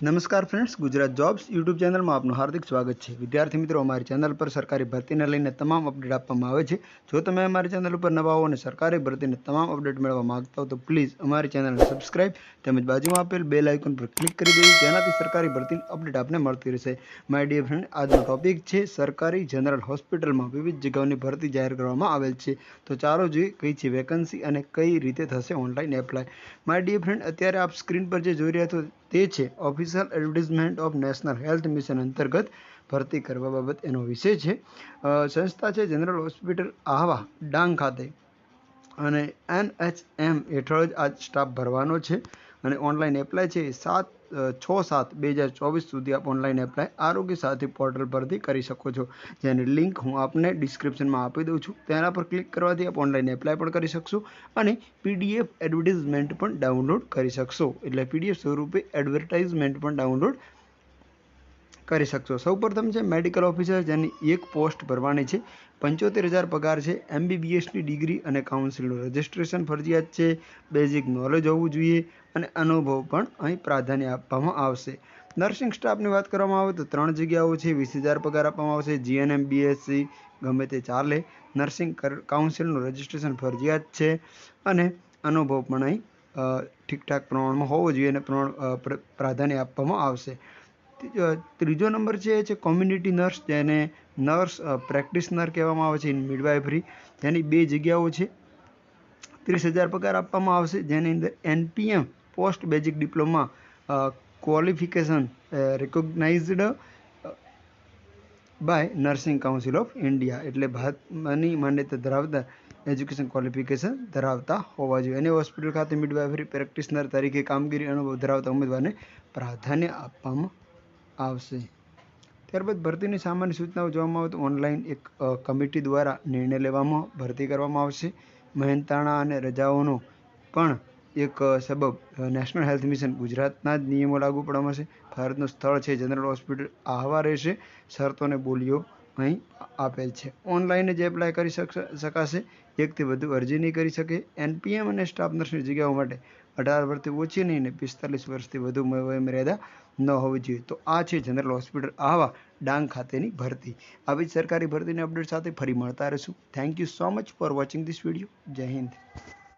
નમસ્કાર friends, Gujarat jobs YouTube ચેનલમાં આપનું હાર્દિક સ્વાગત છે। વિદ્યાર્થી મિત્રો, અમારી ચેનલ પર સરકારી ભરતીને લઈને તમામ અપડેટ આપવામાં આવે છે। જો તમે અમારી ચેનલ ઉપર નવા હો અને સરકારી ભરતીને તમામ અપડેટ મેળવવા માંગતા હો તો પ્લીઝ અમારી ચેનલને સબસ્ક્રાઇબ તેમજ બાજુમાં આપેલ બેલ આઇકોન પર ક્લિક કરી દેવું, જેનાથી સરકારી ભરતીની અપડેટ આપને મળતી રહેશે। માય ડિયર ફ્રેન્ડ, આજનો ટોપિક છે સરકારી જનરલ હોસ્પિટલમાં વિવિધ જગ્યાઓની ભરતી જાહેર કરવામાં આવેલ છે। તો ચાલો જોઈએ કઈ છે વેકન્સી અને કઈ રીતે થશે online apply. My dear friend, અત્યારે આપ સ્ક્રીન પર જે જોઈ રહ્યા છો તે છે official advertisement of national health mission અંતર્ગત ભરતી કરવા બાબત એનો વિષય છે। સંસ્થા છે જનરલ હોસ્પિટલ આહવા ડાંગ ખાતે અને NHM હેઠળ જ આ સ્ટાફ ભરવાનો છે અને ઓનલાઈન એપ્લાય છે 6/7/2024 સુધી આપ ઓનલાઈન એપ્લાય આરોગ્ય સાથી પોર્ટલ પરથી કરી શકો છો, જેની લિંક હું આપને ડિસ્ક્રિપ્શનમાં આપી દઉં છું। તેના પર ક્લિક કરવાથી આપ ઓનલાઈન એપ્લાય પણ કરી શકશો અને PDF એડવર્ટાઇઝમેન્ટ પણ ડાઉનલોડ કરી શકશો, એટલે PDF સ્વરૂપે એડવર્ટાઇઝમેન્ટ પણ ડાઉનલોડ કરી શકશો। સૌપ્રથમ છે મેડિકલ ઓફિસર, જેની એક પોસ્ટ ભરવાની છે। 75,000 પગાર છે। MBBSની ડિગ્રી અને કાઉન્સિલનું રજિસ્ટ્રેશન ફરજિયાત છે। બેઝિક નોલેજ હોવું જોઈએ અને અનુભવ પણ અહીં પ્રાધાન્ય આપવામાં આવશે। નર્સિંગ સ્ટાફની વાત કરવામાં આવે તો 3 જગ્યાઓ છે। 20,000 પગાર આપવામાં આવશે। GNM BSc ગમે તે ચાલે। નર્સિંગ કાઉન્સિલનું રજિસ્ટ્રેશન ફરજિયાત છે અને અનુભવ પણ અહીં ઠીકઠાક પ્રમાણમાં હોવો જોઈએ અને પ્રાધાન્ય આપવામાં આવશે। ત્રીજો નંબર છે કોમ્યુનિટી નર્સ, જેને નર્સ પ્રેક્ટિશનર કહેવામાં આવે છે, મિડવાઇફરી, જેની 2 જગ્યાઓ છે। 30,000 પગાર આપવામાં આવશે, જેની અંદર NPM post basic diploma qualification recognized by nursing council of India, એટલે ભારતની માન્યતા ધરાવતા એજ્યુકેશન ક્વોલિફિકેશન ધરાવતા હોવા જોઈએ। અને હોસ્પિટલ ખાતે મિડવાઇફરી પ્રેક્ટિશનર તરીકે કામગીરી અનુભવ ધરાવતા ઉમેદવારને પ્રાધાન્ય આપવામાં આવશે। ત્યારબાદ ભરતીની સામાન્ય સૂચનાઓ જોવામાં આવે તો ઓનલાઈન એક કમિટી દ્વારા નિર્ણય લેવામાં ભરતી કરવામાં આવશે। મહેનતાણા અને રજાઓનો પણ એક સબબ નેશનલ હેલ્થ મિશન ગુજરાતના જ નિયમો લાગુ પડવામાં આવશે। ભારતનું સ્થળ છે જનરલ હોસ્પિટલ આહવા રહેશે। શરતો અને બોલીઓ અહીં આપેલ છે। ઓનલાઈન જ એપ્લાય કરી શકાશે, એકથી વધુ અરજી નહીં કરી શકે। NPM અને સ્ટાફ નર્સની જગ્યાઓ માટે 18 વર્ષથી ઓછી નહીં અને 45 વર્ષથી વધુ વયમર્યાદા ન હોવી જોઈએ। તો આ છે જનરલ હોસ્પિટલ આહવા ડાંગ ખાતેની ભરતી। આવી જ સરકારી ભરતીની અપડેટ સાથે ફરી મળતા રહીશું। Thank you so much for watching this video. જય હિન્દ।